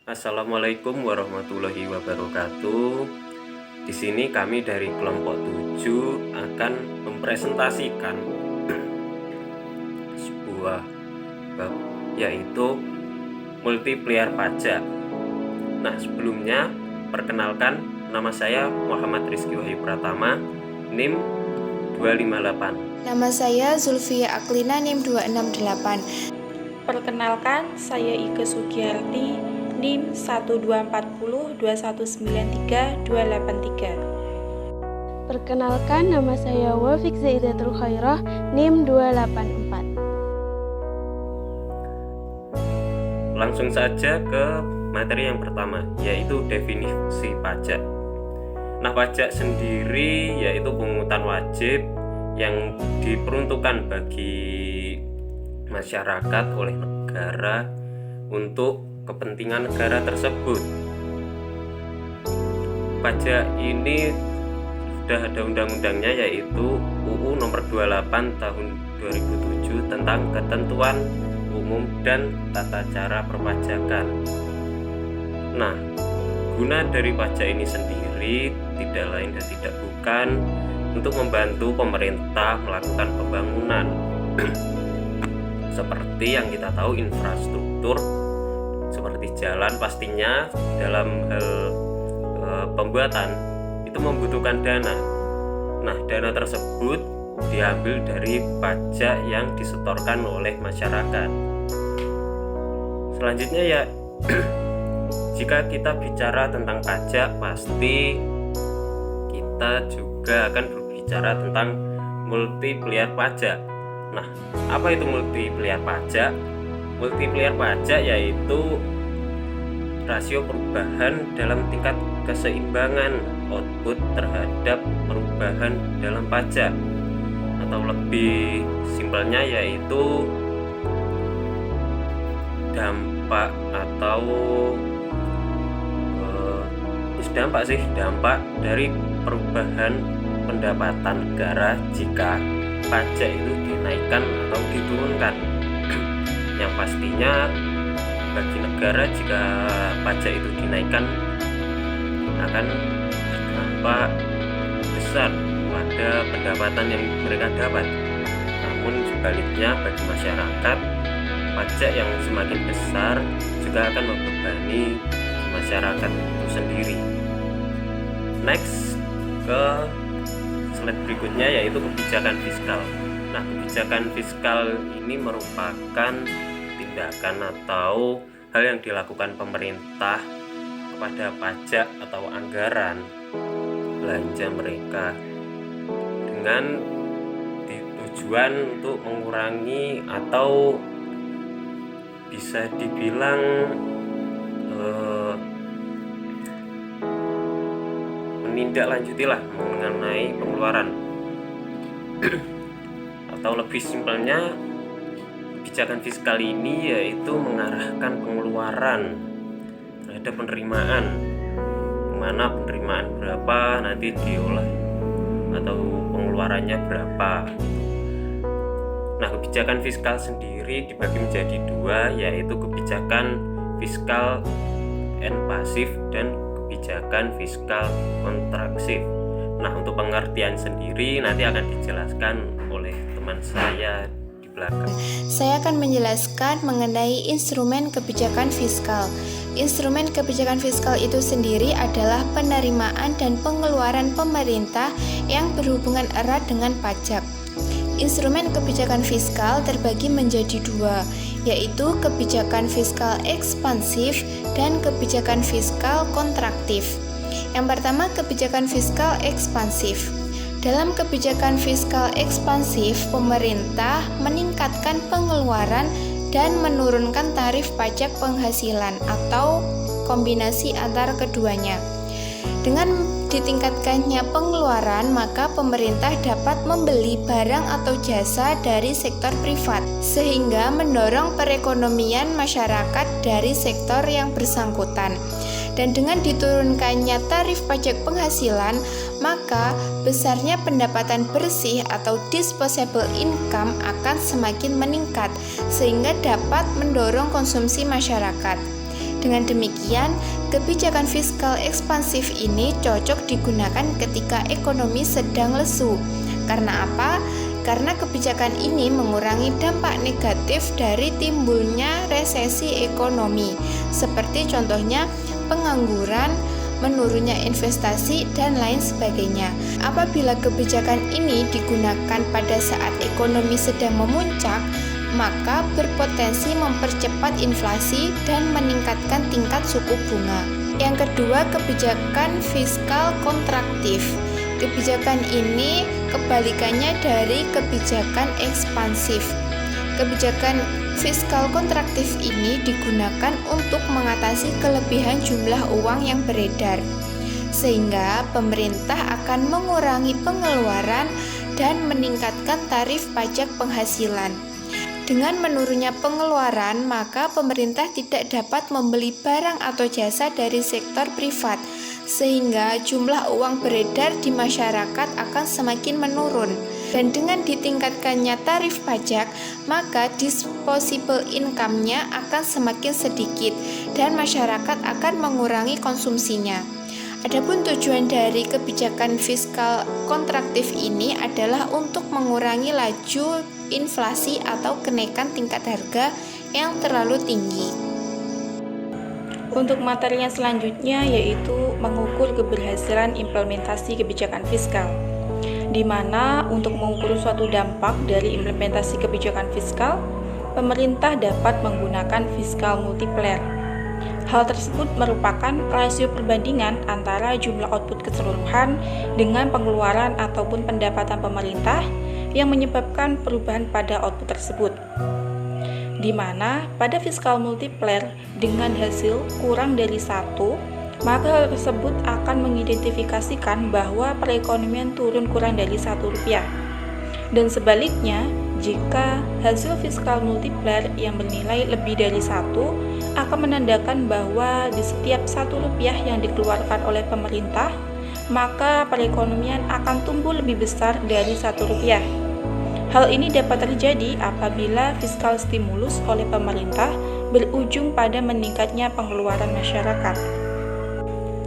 Assalamualaikum warahmatullahi wabarakatuh. Di sini kami dari kelompok 7 akan mempresentasikan sebuah bab, yaitu multiplier pajak. Nah, sebelumnya perkenalkan, nama saya Muhammad Rizky Wahyu Pratama, NIM 258. Nama saya Zulfia Aklina, NIM 268. Perkenalkan, saya Ike Sugiyarti, NIM 1240 2193283. Perkenalkan, nama saya Wafik Zaidatul Khairah, NIM 284. Langsung saja ke materi yang pertama, yaitu definisi pajak. Nah, pajak sendiri yaitu pungutan wajib yang diperuntukkan bagi masyarakat oleh negara untuk kepentingan negara tersebut. Pajak ini sudah ada undang-undangnya, yaitu UU nomor 28 tahun 2007 tentang ketentuan umum dan tata cara perpajakan. Nah, guna dari pajak ini sendiri tidak lain dan tidak bukan untuk membantu pemerintah melakukan pembangunan seperti yang kita tahu, infrastruktur seperti jalan pastinya dalam hal pembuatan itu membutuhkan dana. Nah, dana tersebut diambil dari pajak yang disetorkan oleh masyarakat. Selanjutnya ya jika kita bicara tentang pajak, pasti kita juga akan berbicara tentang multiplier pajak. Nah, apa itu multiplier pajak? Multiplier pajak yaitu rasio perubahan dalam tingkat keseimbangan output terhadap perubahan dalam pajak, atau lebih simpelnya yaitu dampak atau dampak dari perubahan pendapatan negara jika pajak itu dinaikkan atau diturunkan. Yang pastinya bagi negara, jika pajak itu dinaikkan akan berdampak besar pada pendapatan yang mereka dapat. Namun sebaliknya bagi masyarakat, pajak yang semakin besar juga akan membebani masyarakat itu sendiri. Next, ke slide berikutnya yaitu kebijakan fiskal. Nah, kebijakan fiskal ini merupakan tindakan atau hal yang dilakukan pemerintah kepada pajak atau anggaran belanja mereka dengan tujuan untuk mengurangi atau bisa dibilang menindaklanjutilah mengenai pengeluaran atau lebih simpelnya, kebijakan fiskal ini yaitu mengarahkan pengeluaran terhadap penerimaan, mana penerimaan berapa nanti diolah atau pengeluarannya berapa. Nah, kebijakan fiskal sendiri dibagi menjadi dua, yaitu kebijakan fiskal pasif dan kebijakan fiskal kontraksif. Nah, untuk pengertian sendiri nanti akan dijelaskan oleh teman saya di belakang. Saya akan menjelaskan mengenai instrumen kebijakan fiskal. Instrumen kebijakan fiskal itu sendiri adalah penerimaan dan pengeluaran pemerintah yang berhubungan erat dengan pajak. Instrumen kebijakan fiskal terbagi menjadi dua, yaitu kebijakan fiskal ekspansif dan kebijakan fiskal kontraktif. Yang pertama, kebijakan fiskal ekspansif. Dalam kebijakan fiskal ekspansif, pemerintah meningkatkan pengeluaran dan menurunkan tarif pajak penghasilan atau kombinasi antara keduanya. Dengan ditingkatkannya pengeluaran, maka pemerintah dapat membeli barang atau jasa dari sektor privat, sehingga mendorong perekonomian masyarakat dari sektor yang bersangkutan. Dan dengan diturunkannya tarif pajak penghasilan, maka besarnya pendapatan bersih atau disposable income akan semakin meningkat, sehingga dapat mendorong konsumsi masyarakat. Dengan demikian, kebijakan fiskal ekspansif ini cocok digunakan ketika ekonomi sedang lesu. Karena apa? Karena kebijakan ini mengurangi dampak negatif dari timbulnya resesi ekonomi, seperti contohnya pengangguran, menurunnya investasi, dan lain sebagainya. Apabila kebijakan ini digunakan pada saat ekonomi sedang memuncak, maka berpotensi mempercepat inflasi dan meningkatkan tingkat suku bunga. Yang kedua, kebijakan fiskal kontraktif. Kebijakan ini kebalikannya dari kebijakan ekspansif. Kebijakan fiskal kontraktif ini digunakan untuk mengatasi kelebihan jumlah uang yang beredar, sehingga pemerintah akan mengurangi pengeluaran dan meningkatkan tarif pajak penghasilan. Dengan menurunnya pengeluaran, maka pemerintah tidak dapat membeli barang atau jasa dari sektor privat, sehingga jumlah uang beredar di masyarakat akan semakin menurun. Dan dengan ditingkatkannya tarif pajak, maka disposable income-nya akan semakin sedikit dan masyarakat akan mengurangi konsumsinya. Adapun tujuan dari kebijakan fiskal kontraktif ini adalah untuk mengurangi laju inflasi atau kenaikan tingkat harga yang terlalu tinggi. Untuk materinya selanjutnya yaitu mengukur keberhasilan implementasi kebijakan fiskal, di mana untuk mengukur suatu dampak dari implementasi kebijakan fiskal, pemerintah dapat menggunakan fiskal multiplier. Hal tersebut merupakan rasio perbandingan antara jumlah output keseluruhan dengan pengeluaran ataupun pendapatan pemerintah yang menyebabkan perubahan pada output tersebut. Di mana pada fiskal multiplier dengan hasil kurang dari 1, maka hal tersebut akan mengidentifikasikan bahwa perekonomian turun kurang dari Rp1. Dan sebaliknya, jika hasil fiskal multiplier yang bernilai lebih dari 1 akan menandakan bahwa di setiap Rp1 yang dikeluarkan oleh pemerintah, maka perekonomian akan tumbuh lebih besar dari Rp1. Hal ini dapat terjadi apabila fiskal stimulus oleh pemerintah berujung pada meningkatnya pengeluaran masyarakat.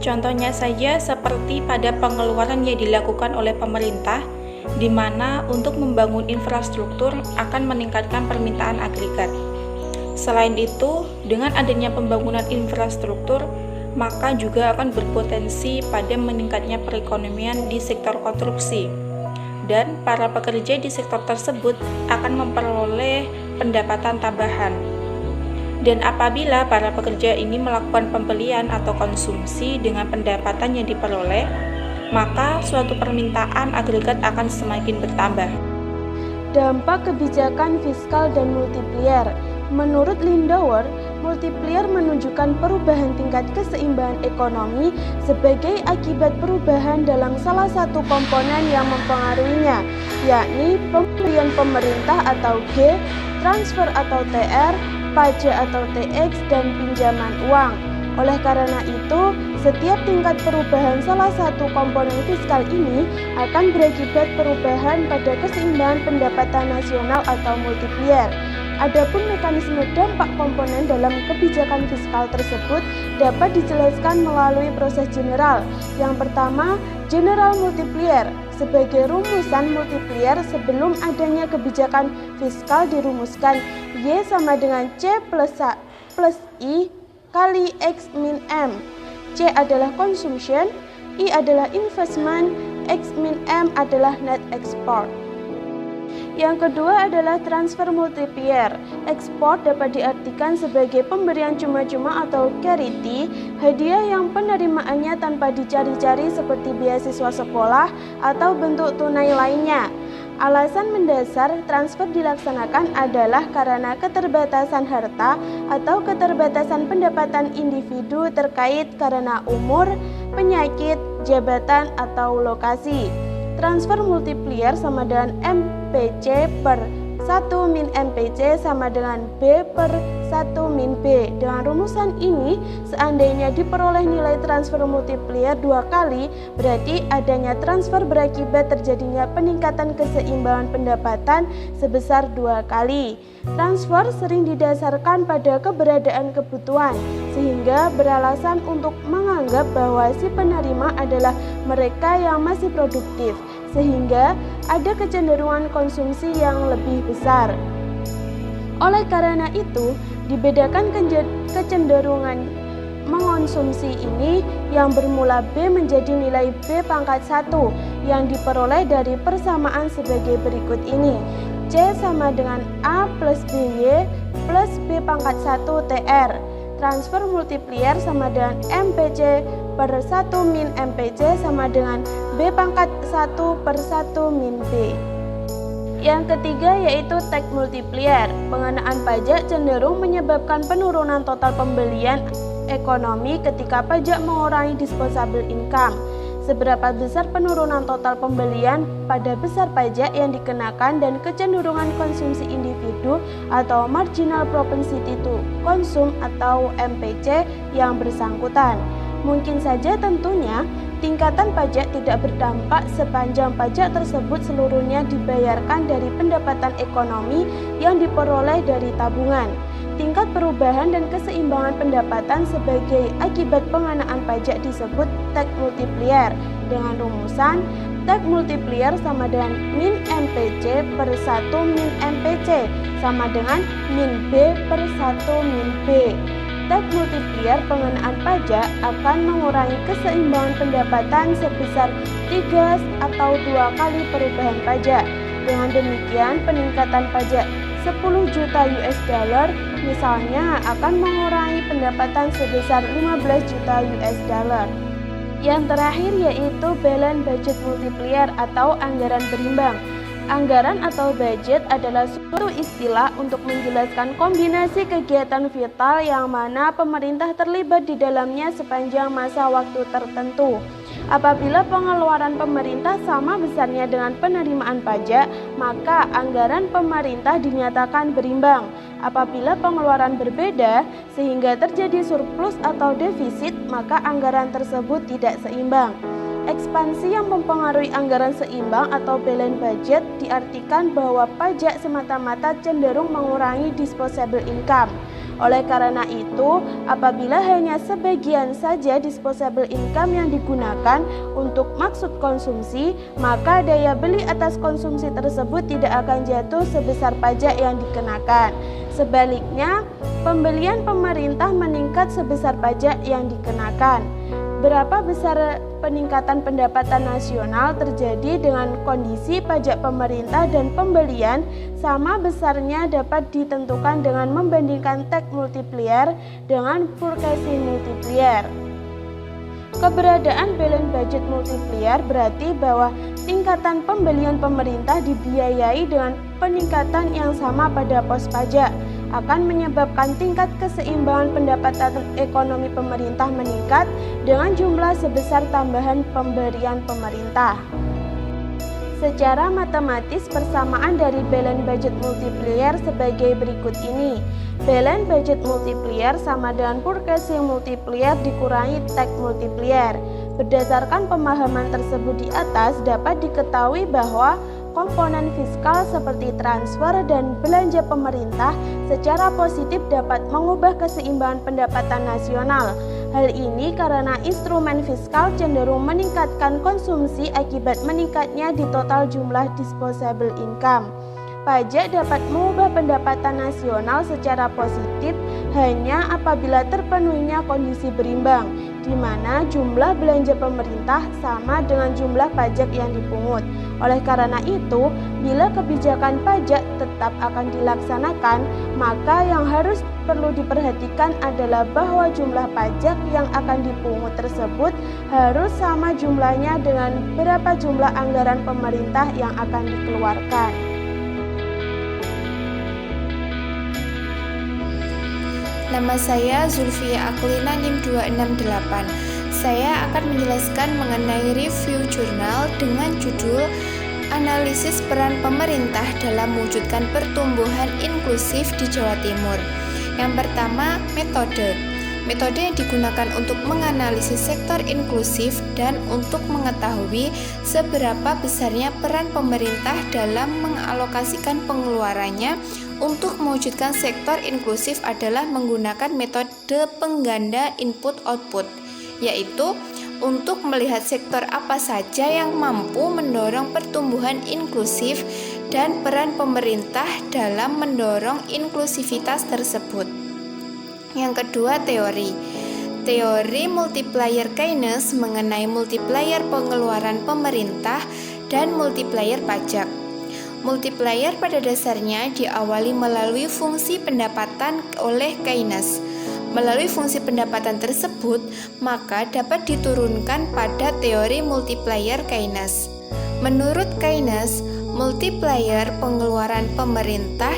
Contohnya saja seperti pada pengeluaran yang dilakukan oleh pemerintah, di mana untuk membangun infrastruktur akan meningkatkan permintaan agregat. Selain itu, dengan adanya pembangunan infrastruktur, maka juga akan berpotensi pada meningkatnya perekonomian di sektor konstruksi. Dan para pekerja di sektor tersebut akan memperoleh pendapatan tambahan. Dan apabila para pekerja ini melakukan pembelian atau konsumsi dengan pendapatan yang diperoleh, maka suatu permintaan agregat akan semakin bertambah. Dampak kebijakan fiskal dan multiplier. Menurut Lindauer, multiplier menunjukkan perubahan tingkat keseimbangan ekonomi sebagai akibat perubahan dalam salah satu komponen yang mempengaruhinya, yakni pembelian pemerintah atau G, transfer atau TR, pajak atau TX, dan pinjaman uang. Oleh karena itu, setiap tingkat perubahan salah satu komponen fiskal ini akan berakibat perubahan pada keseimbangan pendapatan nasional atau multiplier. Adapun mekanisme dampak komponen dalam kebijakan fiskal tersebut dapat dijelaskan melalui proses general. Yang pertama, general multiplier. Sebagai rumusan multiplier sebelum adanya kebijakan fiskal dirumuskan, Y sama dengan C plus I kali X min M. C adalah consumption, I adalah investment, X min M adalah net export. Yang kedua adalah transfer multiplier. Ekspor dapat diartikan sebagai pemberian cuma-cuma atau charity, hadiah yang penerimaannya tanpa dicari-cari seperti beasiswa sekolah atau bentuk tunai lainnya. Alasan mendasar transfer dilaksanakan adalah karena keterbatasan harta atau keterbatasan pendapatan individu terkait karena umur, penyakit, jabatan, atau lokasi. Transfer multiplier sama dengan MPC per 1 min MPC sama dengan B per 1 min B. Dengan rumusan ini, seandainya diperoleh nilai transfer multiplier 2 kali, berarti adanya transfer berakibat terjadinya peningkatan keseimbangan pendapatan sebesar 2 kali. Transfer sering didasarkan pada keberadaan kebutuhan, sehingga beralasan untuk menganggap bahwa si penerima adalah mereka yang masih produktif, sehingga ada kecenderungan konsumsi yang lebih besar. Oleh karena itu, dibedakan kecenderungan mengonsumsi ini yang bermula B menjadi nilai B pangkat 1 yang diperoleh dari persamaan sebagai berikut ini. C sama dengan A plus BY plus B pangkat 1 TR. Transfer multiplier sama dengan MPC per 1 min MPC sama dengan B pangkat 1 per 1 min B. Yang ketiga yaitu tax multiplier. Pengenaan pajak cenderung menyebabkan penurunan total pembelian ekonomi ketika pajak mengurangi disposable income. Seberapa besar penurunan total pembelian pada besar pajak yang dikenakan dan kecenderungan konsumsi individu atau marginal propensity to consume atau MPC yang bersangkutan. Mungkin saja tentunya tingkatan pajak tidak berdampak sepanjang pajak tersebut seluruhnya dibayarkan dari pendapatan ekonomi yang diperoleh dari tabungan. Tingkat perubahan dan keseimbangan pendapatan sebagai akibat pengenaan pajak disebut tax multiplier dengan rumusan tax multiplier sama dengan min MPC per 1 min MPC sama dengan min B per 1 min B. Tax multiplier pengenaan pajak akan mengurangi keseimbangan pendapatan sebesar 3 atau 2 kali perubahan pajak. Dengan demikian, peningkatan pajak 10 juta US dollar misalnya akan mengurangi pendapatan sebesar 15 juta US dollar. Yang terakhir yaitu balance budget multiplier atau anggaran berimbang. Anggaran atau budget adalah suatu istilah untuk menjelaskan kombinasi kegiatan vital yang mana pemerintah terlibat di dalamnya sepanjang masa waktu tertentu. Apabila pengeluaran pemerintah sama besarnya dengan penerimaan pajak, maka anggaran pemerintah dinyatakan berimbang. Apabila pengeluaran berbeda sehingga terjadi surplus atau defisit, maka anggaran tersebut tidak seimbang. Ekspansi yang mempengaruhi anggaran seimbang atau balance budget diartikan bahwa pajak semata-mata cenderung mengurangi disposable income. Oleh karena itu, apabila hanya sebagian saja disposable income yang digunakan untuk maksud konsumsi, maka daya beli atas konsumsi tersebut tidak akan jatuh sebesar pajak yang dikenakan. Sebaliknya, pembelian pemerintah meningkat sebesar pajak yang dikenakan. Berapa besar peningkatan pendapatan nasional terjadi dengan kondisi pajak pemerintah dan pembelian sama besarnya dapat ditentukan dengan membandingkan tax multiplier dengan purchasing multiplier. Keberadaan balance budget multiplier berarti bahwa tingkatan pembelian pemerintah dibiayai dengan peningkatan yang sama pada pos pajak akan menyebabkan tingkat keseimbangan pendapatan ekonomi pemerintah meningkat dengan jumlah sebesar tambahan pemberian pemerintah. Secara matematis, persamaan dari balance budget multiplier sebagai berikut ini. Balance budget multiplier sama dengan purchasing multiplier dikurangi tax multiplier. Berdasarkan pemahaman tersebut di atas, dapat diketahui bahwa komponen fiskal seperti transfer dan belanja pemerintah secara positif dapat mengubah keseimbangan pendapatan nasional. Hal ini karena instrumen fiskal cenderung meningkatkan konsumsi akibat meningkatnya di total jumlah disposable income. Pajak dapat mengubah pendapatan nasional secara positif hanya apabila terpenuhinya kondisi berimbang, di mana jumlah belanja pemerintah sama dengan jumlah pajak yang dipungut. Oleh karena itu, bila kebijakan pajak tetap akan dilaksanakan, maka yang harus perlu diperhatikan adalah bahwa jumlah pajak yang akan dipungut tersebut harus sama jumlahnya dengan berapa jumlah anggaran pemerintah yang akan dikeluarkan. Nama saya Zulfia Aklina NIM 268. Saya akan menjelaskan mengenai review jurnal dengan judul Analisis Peran Pemerintah dalam Mewujudkan Pertumbuhan Inklusif di Jawa Timur. Yang pertama, metode. Metode yang digunakan untuk menganalisis sektor inklusif dan untuk mengetahui seberapa besarnya peran pemerintah dalam mengalokasikan pengeluarannya untuk mewujudkan sektor inklusif adalah menggunakan metode pengganda input-output, yaitu untuk melihat sektor apa saja yang mampu mendorong pertumbuhan inklusif dan peran pemerintah dalam mendorong inklusivitas tersebut. Yang kedua, teori. Teori multiplier Keynes mengenai multiplier pengeluaran pemerintah dan multiplier pajak. Multiplier pada dasarnya diawali melalui fungsi pendapatan oleh Keynes. Melalui fungsi pendapatan tersebut, maka dapat diturunkan pada teori multiplier Keynes. Menurut Keynes, multiplier pengeluaran pemerintah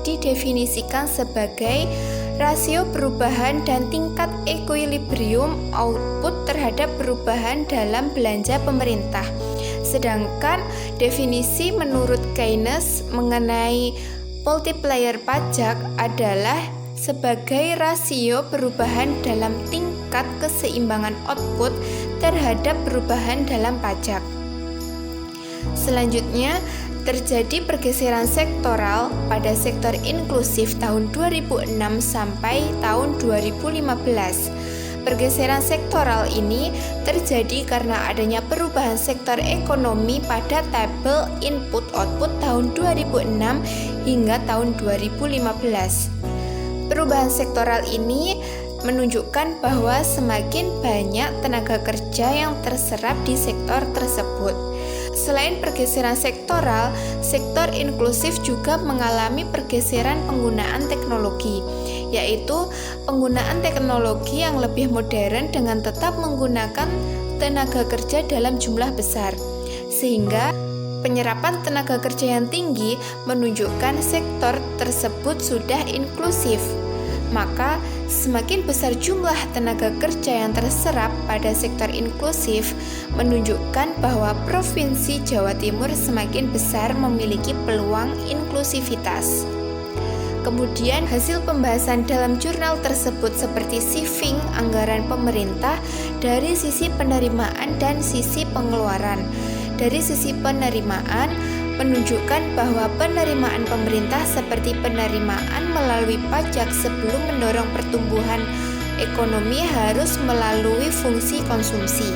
didefinisikan sebagai rasio perubahan dan tingkat ekuilibrium output terhadap perubahan dalam belanja pemerintah. Sedangkan definisi menurut Keynes mengenai multiplier pajak adalah sebagai rasio perubahan dalam tingkat keseimbangan output terhadap perubahan dalam pajak. Selanjutnya, terjadi pergeseran sektoral pada sektor inklusif tahun 2006 sampai tahun 2015. Pergeseran sektoral ini terjadi karena adanya perubahan sektor ekonomi pada tabel input-output tahun 2006 hingga tahun 2015. Perubahan sektoral ini menunjukkan bahwa semakin banyak tenaga kerja yang terserap di sektor tersebut. Selain pergeseran sektoral, sektor inklusif juga mengalami pergeseran penggunaan teknologi, yaitu penggunaan teknologi yang lebih modern dengan tetap menggunakan tenaga kerja dalam jumlah besar, sehingga penyerapan tenaga kerja yang tinggi menunjukkan sektor tersebut sudah inklusif. Maka semakin besar jumlah tenaga kerja yang terserap pada sektor inklusif menunjukkan bahwa Provinsi Jawa Timur semakin besar memiliki peluang inklusivitas. Kemudian hasil pembahasan dalam jurnal tersebut seperti shifting anggaran pemerintah dari sisi penerimaan dan sisi pengeluaran. Dari sisi penerimaan menunjukkan bahwa penerimaan pemerintah seperti penerimaan melalui pajak sebelum mendorong pertumbuhan ekonomi harus melalui fungsi konsumsi.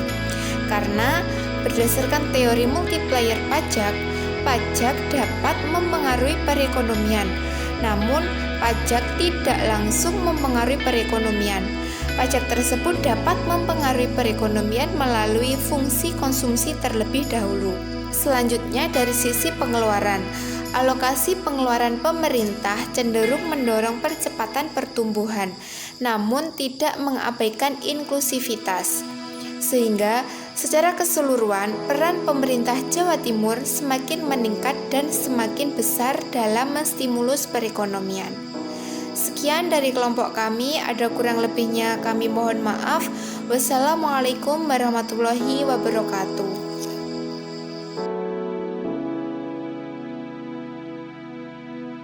Karena berdasarkan teori multiplier pajak, pajak dapat mempengaruhi perekonomian. Namun, pajak tidak langsung mempengaruhi perekonomian. Pajak tersebut dapat mempengaruhi perekonomian melalui fungsi konsumsi terlebih dahulu. Selanjutnya, dari sisi pengeluaran, alokasi pengeluaran pemerintah cenderung mendorong percepatan pertumbuhan, namun tidak mengabaikan inklusivitas. Sehingga, secara keseluruhan, peran pemerintah Jawa Timur semakin meningkat dan semakin besar dalam menstimulus perekonomian. Sekian dari kelompok kami, ada kurang lebihnya kami mohon maaf. Wassalamualaikum warahmatullahi wabarakatuh.